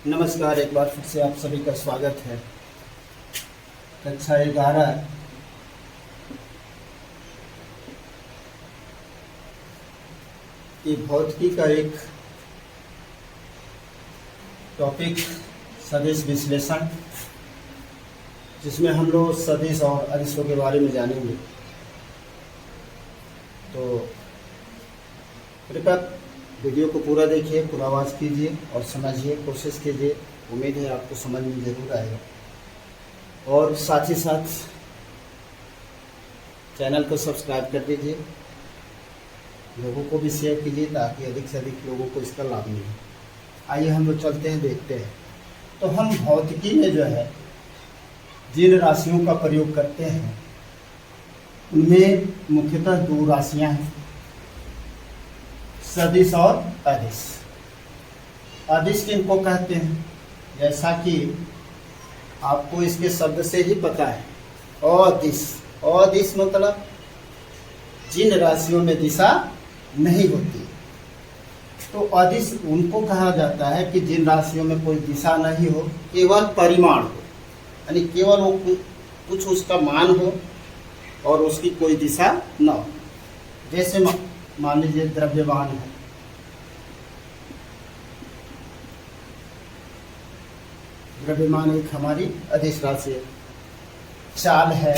नमस्कार, एक बार फिर से आप सभी का स्वागत है। कक्षा 11 की भौतिकी का एक टॉपिक सदिश विश्लेषण, जिसमें हम लोग सदिश और अदिशों के बारे में जानेंगे। तो कृपया वीडियो को पूरा देखिए, पूरा आवाज़ कीजिए और समझिए, कोशिश कीजिए। उम्मीद है आपको समझ में ज़रूर आएगा। और साथ ही साथ चैनल को सब्सक्राइब कर दीजिए, लोगों को भी शेयर कीजिए ताकि अधिक से अधिक लोगों को इसका लाभ मिले। आइए हम लोग चलते हैं, देखते हैं। तो हम भौतिकी में जो है जिन राशियों का प्रयोग करते हैं उनमें मुख्यतः दो राशियां हैं, सदिश और अदिश। अदिश किनको कहते हैं, जैसा कि आपको इसके शब्द से ही पता है, अदिश। अदिश मतलब जिन राशियों में दिशा नहीं होती। तो अदिश उनको कहा जाता है कि जिन राशियों में कोई दिशा नहीं हो, केवल परिमाण हो, यानी केवल वो कुछ उसका मान हो और उसकी कोई दिशा न हो। जैसे मान लीजिए द्रव्यमान है, द्रव्यमान एक हमारी अदिश राशि है। चाल है,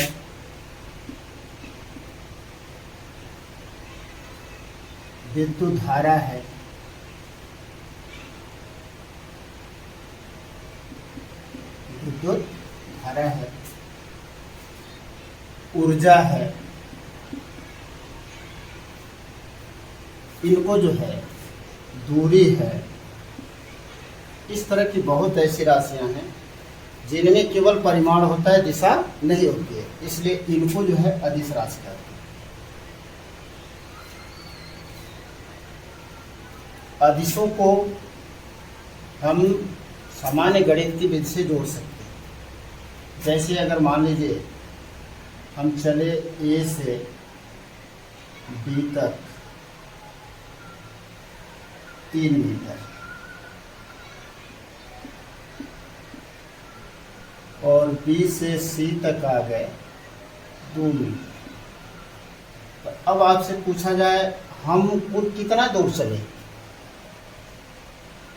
विद्युत धारा है, विद्युत धारा है, ऊर्जा है। इनको जो है दूरी है। इस तरह की बहुत ऐसी राशियां हैं जिनमें केवल परिमाण होता है, दिशा नहीं होती है, इसलिए इनको जो है अदिश राशि कहते हैं। अदिशों को हम सामान्य गणित की विधि से जोड़ सकते हैं। जैसे अगर मान लीजिए हम चले ए से बी तक 3 मीटर और बी से सी तक आ गए 2 मीटर। तो अब आपसे पूछा जाए हम कुल कितना दूर चले,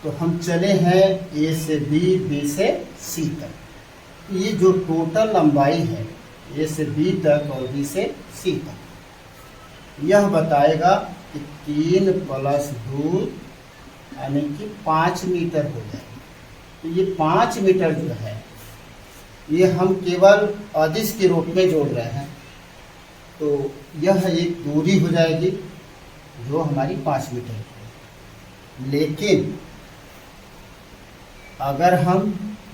तो हम चले हैं ए से बी, बी से सी तक। ये जो टोटल लंबाई है ए से बी तक और बी से सी तक, यह बताएगा कि 3 + 2 यानी कि 5 मीटर हो जाएगी। तो ये 5 मीटर जो है ये हम केवल अदिश के रूप में जोड़ रहे हैं। तो यह एक दूरी हो जाएगी जो हमारी 5 मीटर है। लेकिन अगर हम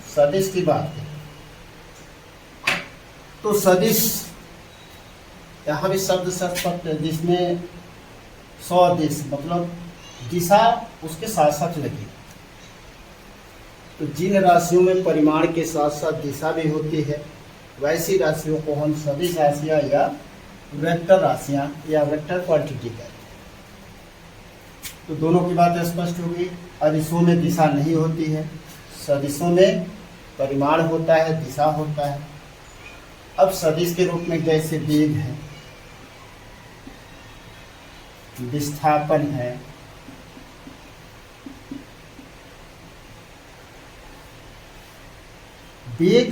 सदिश की बात करें तो सदिश यहाँ भी शब्द सस्पष्ट है, जिसमें सदिश मतलब दिशा उसके साथ साथ लगी। तो जिन राशियों में परिमाण के साथ साथ दिशा भी होती है, वैसी राशियों को हम सदिश राशियां या वेक्टर राशियां या वेक्टर क्वांटिटी कहते हैं। तो दोनों की बात स्पष्ट होगी। अदिशों में दिशा नहीं होती है, सदिशों में परिमाण होता है, दिशा होता है। अब सदिश के रूप में जैसे वेग है, विस्थापन है, वेग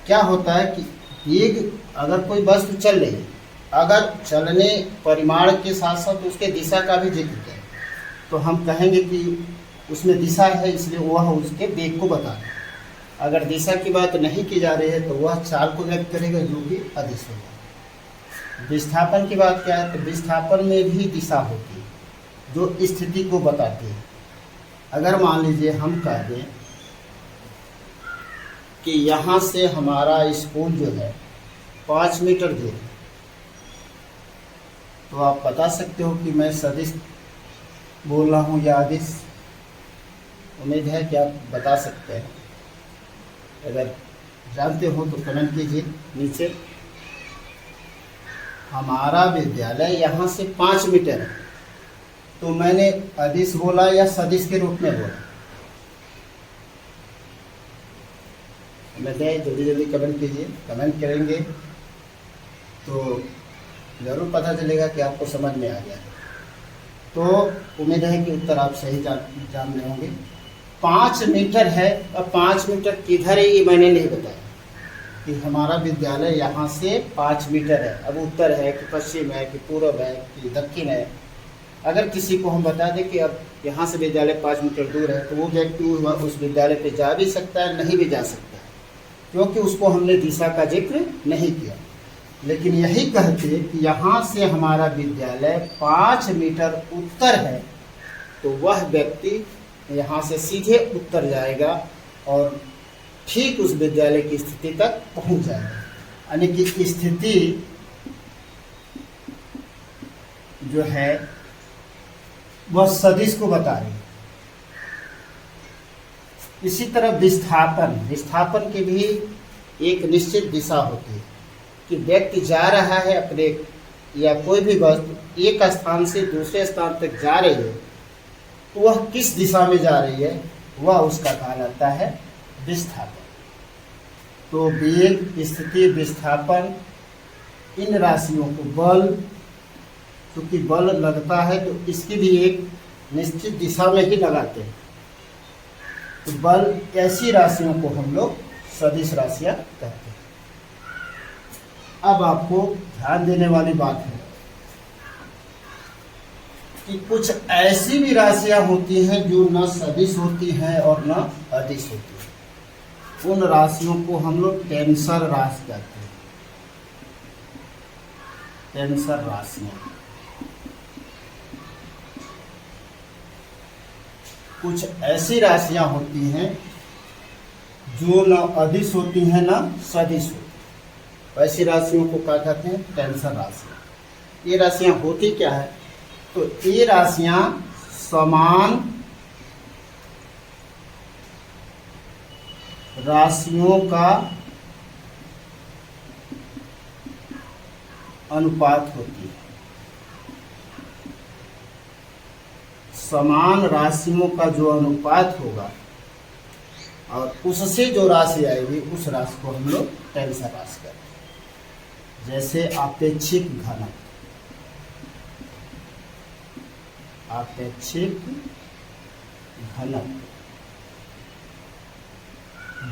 क्या होता है कि वेग अगर कोई वस्तु चल रही है, अगर चलने परिमाण के साथ साथ उसके दिशा का भी जिक्र करें तो हम कहेंगे कि उसमें दिशा है, इसलिए वह उसके वेग को बता रहा है। अगर दिशा की बात नहीं की जा रही है तो वह चाल को व्यक्त करेगा, जो कि अदिश होगा। विस्थापन की बात क्या है, तो विस्थापन में भी दिशा होती है जो स्थिति को बताती है। अगर मान लीजिए हम कह दें कि यहाँ से हमारा स्कूल जो है 5 मीटर दूर है, तो आप बता सकते हो कि मैं सदिश बोल रहा हूँ या अदिश। उम्मीद है कि आप बता सकते हैं। अगर जानते हो तो कमेंट कीजिए नीचे। हमारा विद्यालय यहाँ से 5 मीटर है, तो मैंने अदिश बोला या सदिश के रूप में बोला? बताइए, जल्दी जल्दी कमेंट कीजिए। कमेंट करेंगे तो ज़रूर पता चलेगा कि आपको समझ में आ गया। तो उम्मीद है कि उत्तर आप सही जान रहे होंगे। 5 मीटर है। अब 5 मीटर किधर है ये मैंने नहीं बताया कि हमारा विद्यालय यहाँ से 5 मीटर है। अब उत्तर है कि पश्चिम है कि पूर्व है कि दक्षिण है। अगर किसी को हम बता दें कि अब यहाँ से विद्यालय 5 मीटर दूर है, तो वो व्यक्ति उस विद्यालय पे जा भी सकता है, नहीं भी जा सकता है, क्योंकि उसको हमने दिशा का जिक्र नहीं किया। लेकिन यही कहते कि यहाँ से हमारा विद्यालय 5 मीटर उत्तर है, तो वह व्यक्ति यहाँ से सीधे उत्तर जाएगा और ठीक उस विद्यालय की स्थिति तक पहुँच जाएगा। यानी कि स्थिति जो है वह सदिश को बता रही है। इसी तरह विस्थापन की भी एक निश्चित दिशा होती है कि व्यक्ति जा रहा है अपने, या कोई भी वस्तु एक स्थान से दूसरे स्थान तक जा रही है, तो वह किस दिशा में जा रही है, वह उसका कहलाता है विस्थापन। तो वेग, स्थिति, विस्थापन, इन राशियों को बल, क्योंकि बल लगता है तो इसकी भी एक निश्चित दिशा में ही लगाते हैं। तो बल, ऐसी राशियों को हम लोग सदिश राशियां कहते हैं। अब आपको ध्यान देने वाली बात है कि कुछ ऐसी भी राशियां होती हैं जो न सदिश होती हैं और न अदिश होती हैं। उन राशियों को हम लोग टेंसर राशि कहते हैं। टेंसर राशियां। कुछ ऐसी राशियां होती हैं जो न अदिश होती हैं न सदिश होती हैं। ऐसी राशियों को क्या कहते हैं? टेंसर राशियां। ये राशियां होती क्या है? तो ये राशियां समान राशियों का अनुपात होती है। समान राशियों का जो अनुपात होगा और उससे जो राशि आएगी, उस राशि को हम लोग टेंसर राशि कहते हैं। जैसे आपेक्षिक घनत्व, आपेक्षिक घनत्व,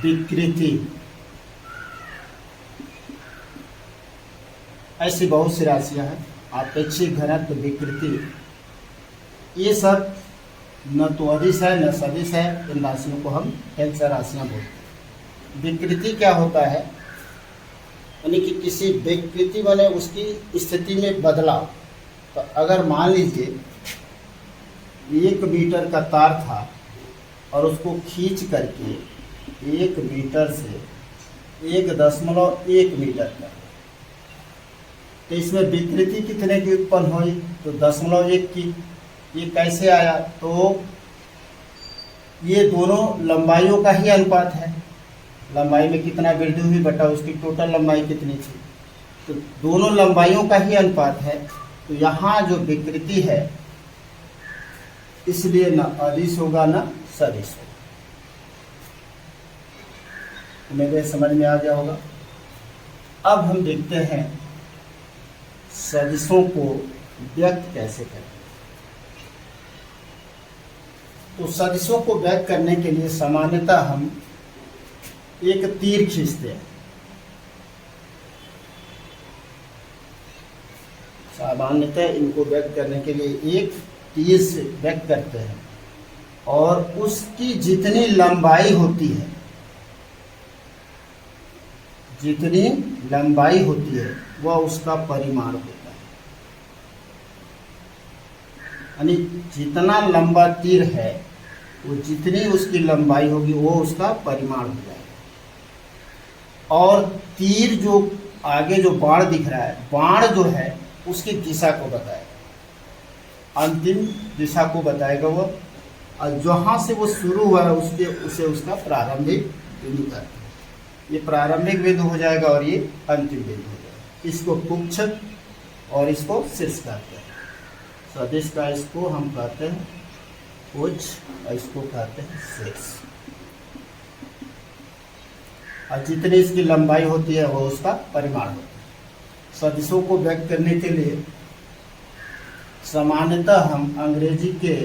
विकृति, ऐसी बहुत सी राशियां हैं। आपेक्षिक घनत्व, विकृति, ये सब न तो अदिश है न सदिश है। इन राशियों को हम टेंसर राशियां बोलते हैं। विकृति क्या होता है? यानी कि किसी विकृति बने उसकी स्थिति में बदलाव। तो अगर मान लीजिए 1 मीटर का तार था और उसको खींच करके 1 मीटर से 1.1 मीटर तक, तो इसमें विकृति कितने की उत्पन्न हुई? तो 0.1 की। ये कैसे आया? तो ये दोनों लंबाइयों का ही अनुपात है। लंबाई में कितना वृद्धि हुई बटा उसकी टोटल लंबाई कितनी थी, तो दोनों लंबाइयों का ही अनुपात है। तो यहाँ जो विकृति है, इसलिए न अदिश होगा न सदिश होगा। मेरे समझ में आ गया होगा। अब हम देखते हैं सदिशों को व्यक्त कैसे करें। तो सदिशों को व्यक्त करने के लिए सामान्यतः हम एक तीर खींचते हैं। सामान्यतः इनको व्यक्त करने के लिए एक तीर से व्यक्त करते हैं, और उसकी जितनी लंबाई होती है, जितनी लंबाई होती है वह उसका परिमाण होता है। यानी जितना लंबा तीर है, वो जितनी उसकी लंबाई होगी वो उसका परिमाण हो जाएगा। और तीर जो आगे जो बाण दिख रहा है, बाण जो है उसकी दिशा को बताएगा, अंतिम दिशा को बताएगा वो, और जहाँ से वो शुरू हुआ है उसे उसका प्रारंभिक बिंदु कहते हैं। ये प्रारंभिक बिंदु हो जाएगा और ये अंतिम बिंदु हो जाएगा। इसको पुच्छ और इसको शीर्ष कहते हैं। सदिश का इसको हम कहते हैं उच्च और इसको कहते हैं शीर्ष। और जितनी इसकी लंबाई होती है वो उसका परिमाण होता है। सदिशों को व्यक्त करने के लिए सामान्यतः हम अंग्रेजी के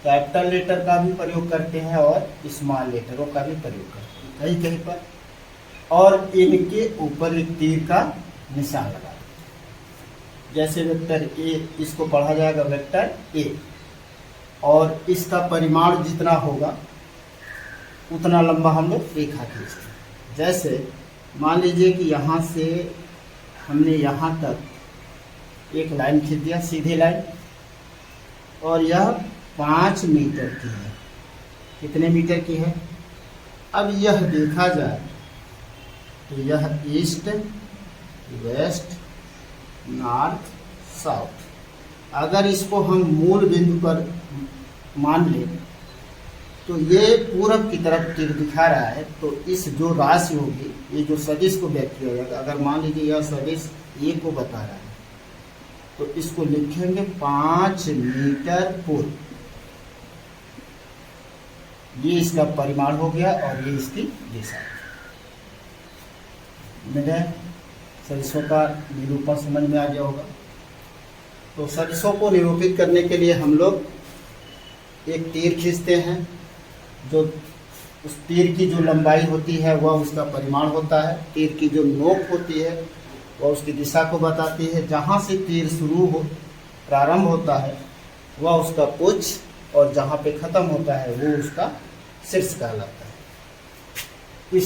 कैपिटल लेटर का भी प्रयोग करते हैं और स्मॉल लेटरों का भी प्रयोग करते हैं कहीं कहीं पर, और इनके ऊपर एक तीर का निशान लगा। जैसे वेक्टर ए, इसको पढ़ा जाएगा वेक्टर ए, और इसका परिमाण जितना होगा उतना लंबा हम लोग रेखा खींचते हैं। जैसे मान लीजिए कि यहाँ से हमने यहाँ तक एक लाइन खींच दिया, सीधी लाइन, और यह 5 मीटर की है। कितने मीटर की है? अब यह देखा जाए तो यह ईस्ट, वेस्ट, नॉर्थ, साउथ, अगर इसको हम मूल बिंदु पर मान लें तो ये पूरब की तरफ तीर दिखा रहा है। तो इस जो राशि होगी, ये जो सदिश को व्यक्त किया जाएगा, अगर मान लीजिए यह सदिश ए को बता रहा है तो इसको लिखेंगे 5 मीटर पूर्व। ये इसका परिमाण हो गया और ये इसकी दिशा। मुझे सदिशों का निरूपण समझ में आ गया होगा। तो सदिशों को निरूपित करने के लिए हम लोग एक तीर खींचते हैं। जो उस तीर की जो लंबाई होती है वह उसका परिमाण होता है। तीर की जो नोक होती है वह उसकी दिशा को बताती है। जहाँ से तीर प्रारंभ होता है वह उसका पुच्छ, और जहाँ पे खत्म होता है वो उसका शीर्ष कहलाता है।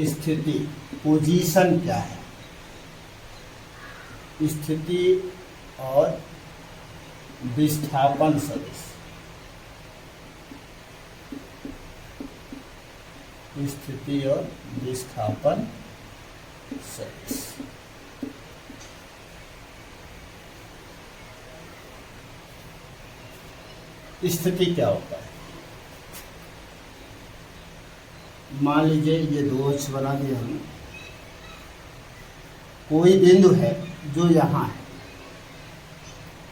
स्थिति पोजीशन क्या है? स्थिति और विस्थापन सदिश। स्थिति और विस्थापन सदिश। स्थिति क्या होता है? मान लीजिए ये 2 अक्ष बना दिया हमने। कोई बिंदु है जो यहाँ है,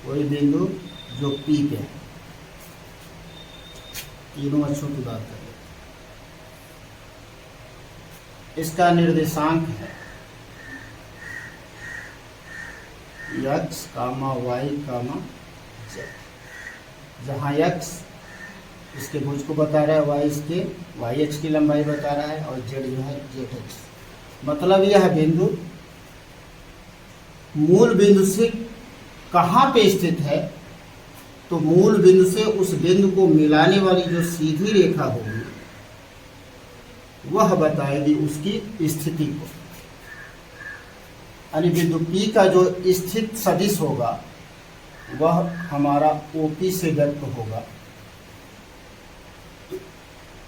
कोई बिंदु जो P पे है। तीनों अक्षों की बात करें, इसका निर्देशांक है x, y, z। जहाँ x इसके भुज को बता रहा है, y इसके y की लंबाई बता रहा है, और z जो है z। मतलब यह बिंदु मूल बिंदु से कहाँ पे स्थित है? तो मूल बिंदु से उस बिंदु को मिलाने वाली जो सीधी रेखा होगी वह बताएगी उसकी स्थिति को। यानी बिंदु P का जो स्थित सदिश होगा वह हमारा OP से व्यक्त होगा।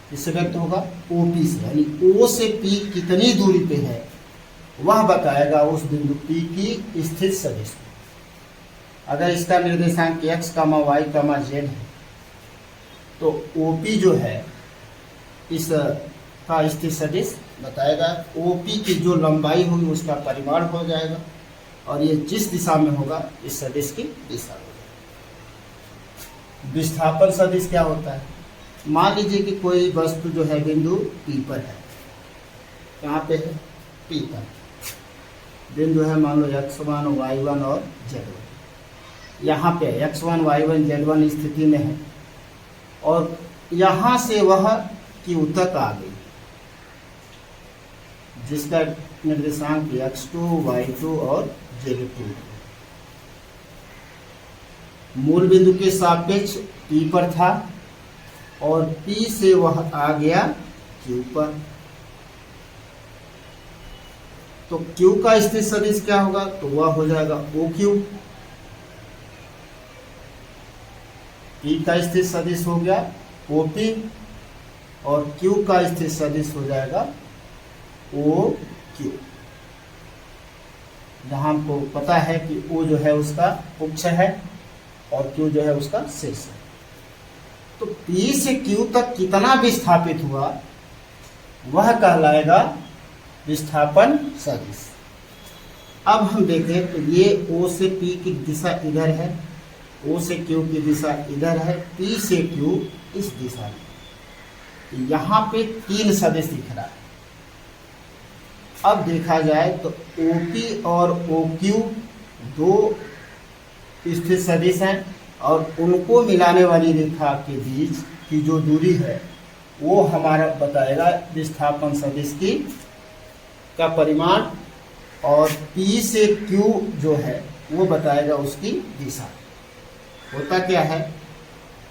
किससे व्यक्त होगा? OP से। यानी O से P कितनी दूरी पे है वह बताएगा उस बिंदु P की स्थित सदिश को। अगर इसका निर्देशांक x, y, z है तो OP जो है इस का स्थित सदिश बताएगा। OP की जो लंबाई होगी उसका परिमाण हो जाएगा, और ये जिस दिशा में होगा इस सदिश की दिशा होगी। विस्थापन सदिश क्या होता है? मान लीजिए कि कोई वस्तु जो है बिंदु P पर है। कहाँ पे है? P पर बिंदु है, मान लो x1, y1 और z1। यहाँ पे x1, y1, z1 स्थिति में है, और यहाँ से वह Q तक आ गई, जिसका निर्देशांक x2, y2 और z2। मूल बिंदु के सापेक्ष P पर था और P से वह आ गया Q पर। तो Q का स्थित सदिश क्या होगा? तो वह हो जाएगा OQ। P का स्थित सदिश हो गया OP, और Q का स्थित सदिश हो जाएगा OQ। जहां हमको पता है कि O जो है उसका पुच्छ है और Q जो है उसका शीर्ष है। तो P से Q तक कितना विस्थापित हुआ वह कहलाएगा विस्थापन सदिश। अब हम देखें तो ये O से P की दिशा इधर है, O से Q की दिशा इधर है, P से Q इस दिशा में। तो यहाँ पे 3 सदिश दिख रहा है। अब देखा जाए तो OP और OQ दो स्थित सदिश हैं और उनको मिलाने वाली रेखा के बीच की जो दूरी है वो हमारा बताएगा विस्थापन सदिश की का परिमाण, और P से Q जो है वो बताएगा उसकी दिशा। होता क्या है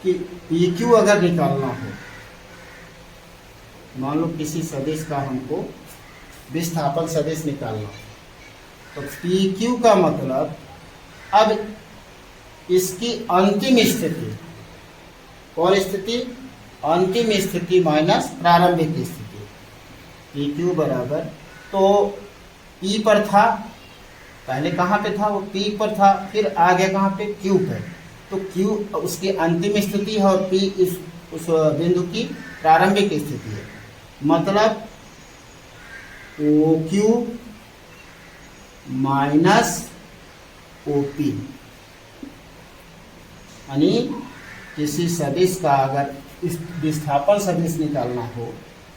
कि PQ अगर निकालना हो, मान लो किसी सदिश का हमको विस्थापन सदिश निकालना हो, तो PQ का मतलब अब इसकी अंतिम स्थिति, कौन स्थिति? अंतिम स्थिति माइनस प्रारंभिक स्थिति। PQ बराबर, तो P पर था, पहले कहाँ पे था? वो P पर था, फिर आ गया कहाँ पे? Q पे। तो Q उसकी अंतिम स्थिति है और P उस बिंदु की प्रारंभिक स्थिति है। मतलब OQ माइनस OP, यानी किसी सदिश का अगर इस विस्थापन सदिश निकालना हो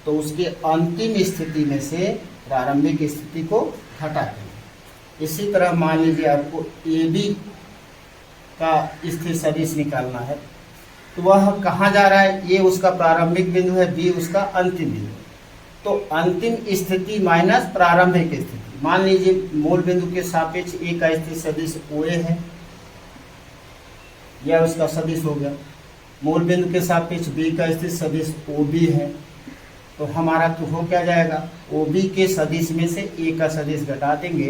तो उसके अंतिम स्थिति में से प्रारंभिक स्थिति को हटा दें। इसी तरह मान लीजिए आपको AB का स्थित सदिश निकालना है, तो वह कहाँ जा रहा है? ये उसका प्रारंभिक बिंदु है, B उसका अंतिम बिंदु। तो अंतिम स्थिति माइनस प्रारंभिक स्थिति। मान लीजिए मूल बिंदु के सापेक्ष A का स्थित सदिश OA है, यह उसका सदिश हो गया। मूल बिंदु के सापेक्ष B का स्थित सदिश OB है, तो हमारा तो हो क्या जाएगा? OB के सदिश में से A का सदिश घटा देंगे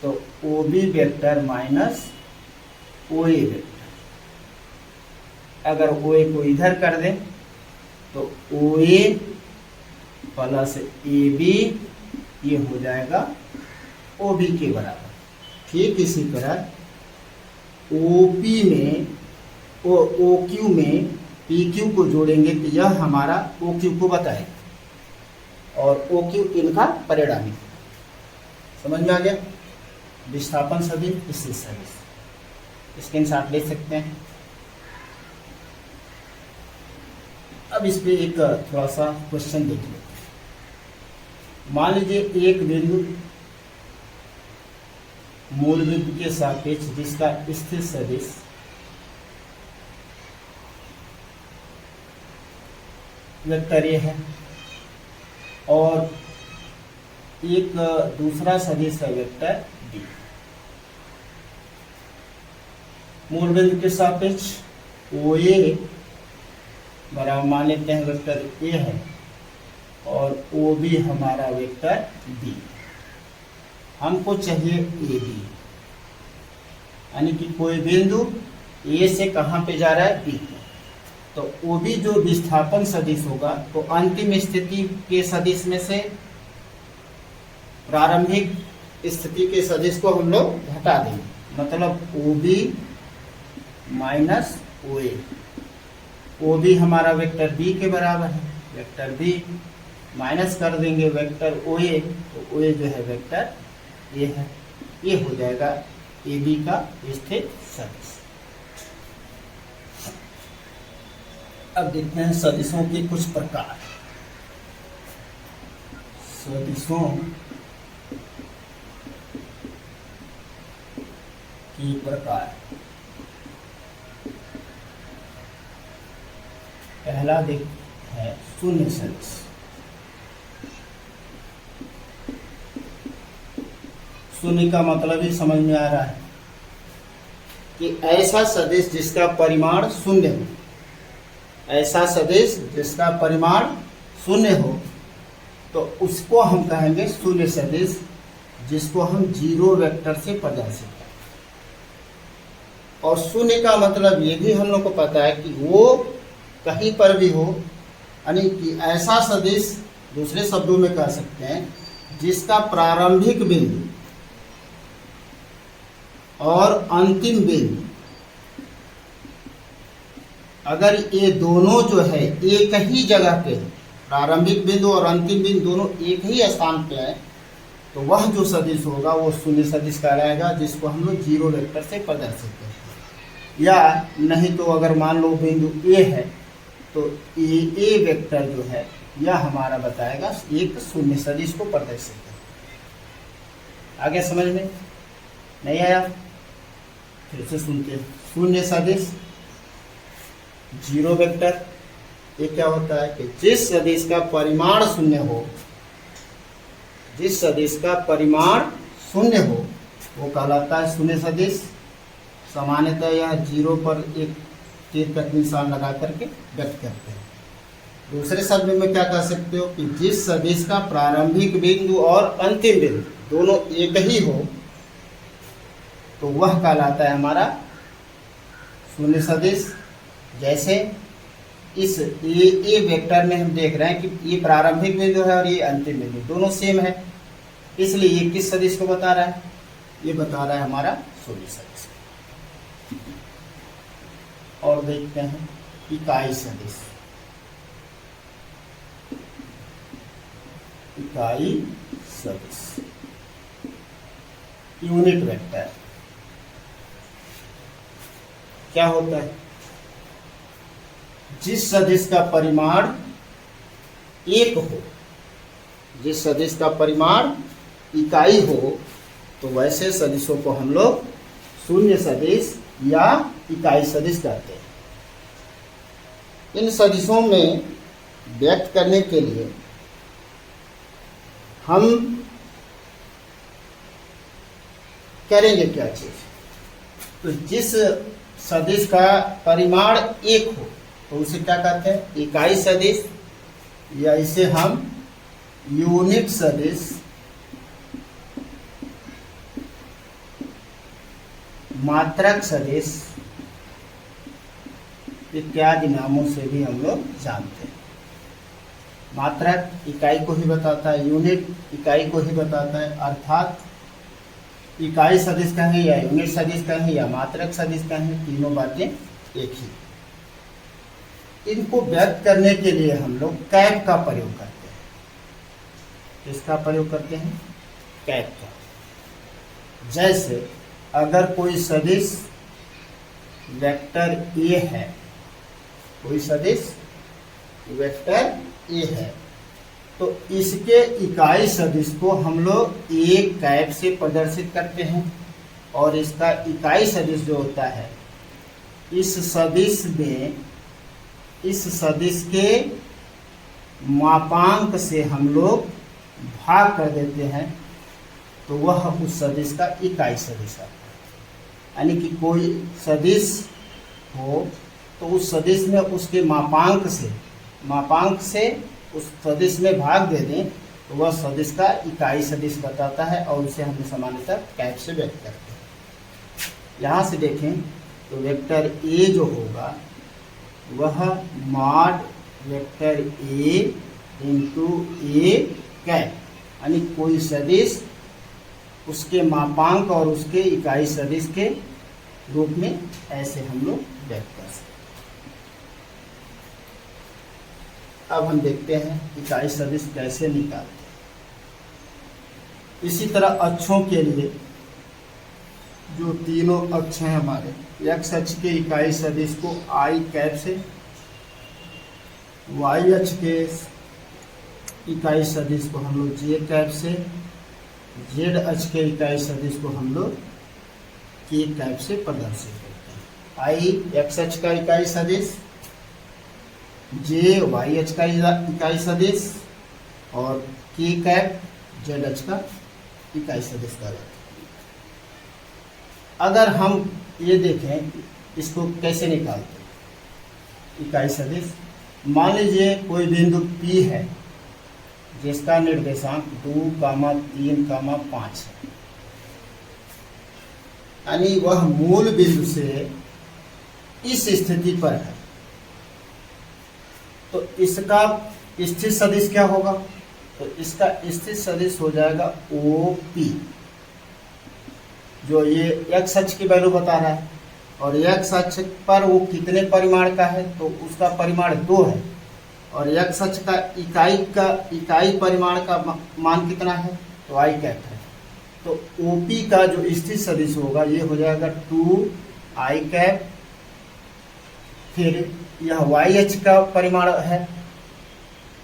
तो OB vector minus OA vector. अगर OA को इधर कर दें तो OA प्लस AB ये हो जाएगा OB के बराबर। ठीक इसी तरह OP में OQ में PQ को जोड़ेंगे तो यह हमारा OQ को बताएगा और OQ इनका परिणामी। समझ में आ गया? विस्थापन सदिश, स्थित सदिश, स्क्रीनशॉट ले सकते हैं। अब इस पे एक थोड़ा सा क्वेश्चन देख लेते हैं। मान लीजिए एक बिंदु मूल बिंदु के सापेक्ष जिसका स्थित सदिश वेक्टर ए है और एक दूसरा सदिश है वेक्टर बी। मूल बिंदु के सापेक्ष OA बराबर मान लेते हैं वेक्टर ए है और OB हमारा वेक्टर बी। हमको चाहिए AB, यानी कि कोई बिंदु A से कहाँ पे जा रहा है? B। तो OB जो विस्थापन सदिश होगा तो अंतिम स्थिति के सदिश में से प्रारंभिक स्थिति के सदिश को हम लोग घटा देंगे। मतलब OB माइनस OA। OB हमारा वेक्टर B के बराबर है, वेक्टर B माइनस कर देंगे वेक्टर OA, तो OA जो है वेक्टर A है। ये हो जाएगा AB का स्थित सदिश। अब देखते हैं सदिशों के कुछ प्रकार। सदिशों की प्रकार। पहला देख है शून्य सदिश। शून्य का मतलब ही समझ में आ रहा है कि ऐसा सदिश जिसका परिमाण शून्य हो, ऐसा सदिश जिसका परिमाण शून्य हो तो उसको हम कहेंगे शून्य सदिश, जिसको हम जीरो वेक्टर से प्रदर्शित करें। और शून्य का मतलब ये भी हम लोग को पता है कि वो कहीं पर भी हो, यानी कि ऐसा सदिश, दूसरे शब्दों में कह सकते हैं, जिसका प्रारंभिक बिंदु और अंतिम बिंदु अगर ये दोनों जो है एक ही जगह पे है, प्रारंभिक बिंदु और अंतिम बिंदु दोनों एक ही स्थान पे है, तो वह जो सदिश होगा वो शून्य सदिश कहलाएगा, जिसको हम लोग जीरो वेक्टर से प्रदर्शित करते हैं। या नहीं तो अगर मान लो बिंदु ए है तो ए वेक्टर जो है यह हमारा बताएगा एक शून्य सदिश को प्रदर्शित करता है। आगे समझ में नहीं आया? फिर से सुनते हैं। शून्य सदिश जीरो वेक्टर, ये क्या होता है कि जिस सदिश का परिमाण शून्य हो, जिस सदिश का परिमाण शून्य हो वो कहलाता है शून्य सदिश। सामान्यतः यह जीरो पर एक तीर का निशान लगा करके व्यक्त करते हैं। दूसरे शब्द में क्या कह सकते हो कि जिस सदिश का प्रारंभिक बिंदु और अंतिम बिंदु दोनों एक ही हो तो वह कहलाता है हमारा शून्य सदिश। जैसे इस ए वेक्टर में हम देख रहे हैं कि ये प्रारंभिक बिंदु है और ये अंतिम बिंदु दोनों सेम है, इसलिए ये किस सदिश को बता रहा है? ये बता रहा है हमारा शून्य सदिश। और देखते हैं इकाई सदिश। इकाई सदिश यूनिट वेक्टर क्या होता है? जिस सदिश का परिमाण एक हो, जिस सदिश का परिमाण इकाई हो तो वैसे सदिशों को हम लोग शून्य सदिश या इकाई सदिश कहते हैं। इन सदिशों में व्यक्त करने के लिए हम करेंगे क्या चीज? तो जिस सदिश का परिमाण एक हो तो उसे क्या कहते हैं? इकाई सदिश, या इसे हम यूनिट सदिश, मात्रक सदिश इत्यादि नामों से भी हम लोग जानते हैं। मात्रक इकाई को ही बताता है, यूनिट इकाई को ही बताता है, अर्थात इकाई सदिश कहें या यूनिट सदिश कहें या मात्रक सदिश कहें, तीनों बातें एक ही। इनको व्यक्त करने के लिए हम लोग कैप का प्रयोग करते हैं। किसका प्रयोग करते हैं? कैप का। जैसे अगर कोई सदिश वेक्टर ए है, कोई सदिश वेक्टर ए है तो इसके इकाई सदिश को हम लोग एक कैप से प्रदर्शित करते हैं, और इसका इकाई सदिश जो होता है इस सदिश में, इस सदिश के मापांक से हम लोग भाग कर देते हैं तो वह उस सदिश का इकाई सदिश आता है। यानी कि कोई सदिश हो तो उस सदिश में उसके मापांक से उस सदिश में भाग दे दें तो वह सदिश का इकाई सदिश बताता है, और उसे हम सामान्यतः कैप से व्यक्त करते हैं। यहाँ से देखें तो वेक्टर ए जो होगा वह mod vector A into A cap, यानी कोई सदिश उसके मापांक और उसके इकाई सदिश के रूप में ऐसे हम लोग व्यक्त कर सकते हैं। अब हम देखते हैं इकाई सदिश कैसे निकालते हैं। इसी तरह अक्षों के लिए जो तीनों अक्ष हैं हमारे, एक्स अक्ष के इकाई सदिश को आई कैप से, वाई अक्ष के इकाई सदिश को हम लोग जे कैप से, जेड अक्ष के इकाई सदिश को हम लोग के कैप से प्रदर्शित करते हैं। आई एक्स अक्ष का इकाई सदिश, जे वाई अक्ष का इकाई सदिश, और के कैप जेड अक्ष का इकाई सदिश कहलाता है। अगर हम ये देखें इसको कैसे निकालते हैं इकाई सदिश, मान लीजिए कोई बिंदु P है जिसका निर्देशांक 2, 3, 5 है, यानी वह मूल बिंदु से इस स्थिति पर है, तो इसका स्थित सदिश क्या होगा? तो इसका स्थित सदिश हो जाएगा OP, जो ये एक्स अक्ष की वैल्यू बता रहा है, और एक्स अक्ष पर वो कितने परिमाण का है? तो उसका परिमाण 2 है, और एक्स अक्ष का इकाई परिमाण का मान कितना है? तो आई कैप है, तो ओपी का जो स्थिर सदिश होगा ये हो जाएगा 2 आई कैप, फिर यह वाई एच का परिमाण है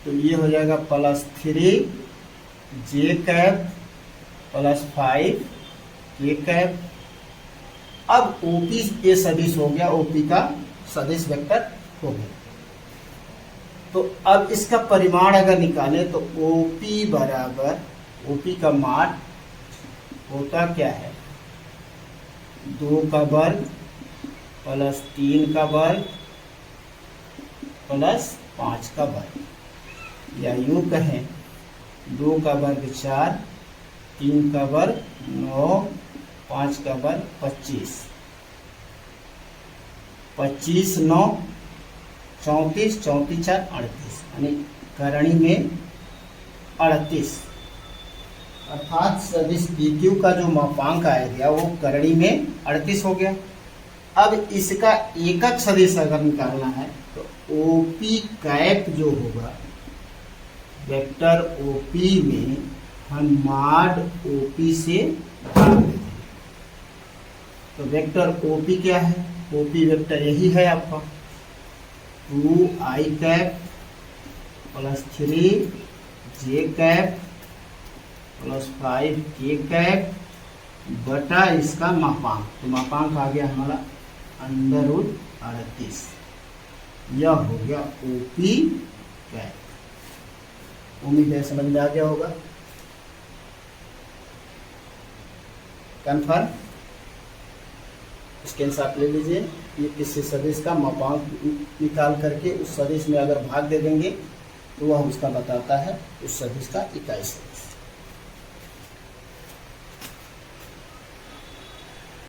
तो ये हो जाएगा +3 जे कैप +5 के कैप। अब ओपी ये सदिश हो गया, ओपी का सदिश वेक्टर हो गया। तो अब इसका परिमाण अगर निकाले तो ओपी बराबर, ओपी का मान होता क्या है, 2 का वर्ग +3 का वर्ग +5 का वर्ग, या यूं कहें 2 का वर्ग 4, 3 का वर्ग 9, 5 का वर्ग 25, 25 9 34, 34 4 38, यानी करणी में 38, अर्थात सदिश PQ का जो मापांक आएगा वो करणी में 38 हो गया। अब इसका एकक सदिश अगर निकालना है तो OP कैप जो होगा, वेक्टर OP में हम मॉड OP से भाग देते हैं। तो वेक्टर OP क्या है, OP वेक्टर यही है आपका 2 आई कैप +3 जे कैप +5 के कैप बटा इसका मापांक, तो मापांक आ गया हमारा √38, यह हो गया OP कैप। उम्मीद है समझ में आ गया होगा। कन्फर्म, स्क्रीनशॉट ले लीजिए। ये किसी सदिश का मापांक निकाल करके उस सदिश में अगर भाग दे देंगे तो वह उसका बताता है उस सदिश का इकाई।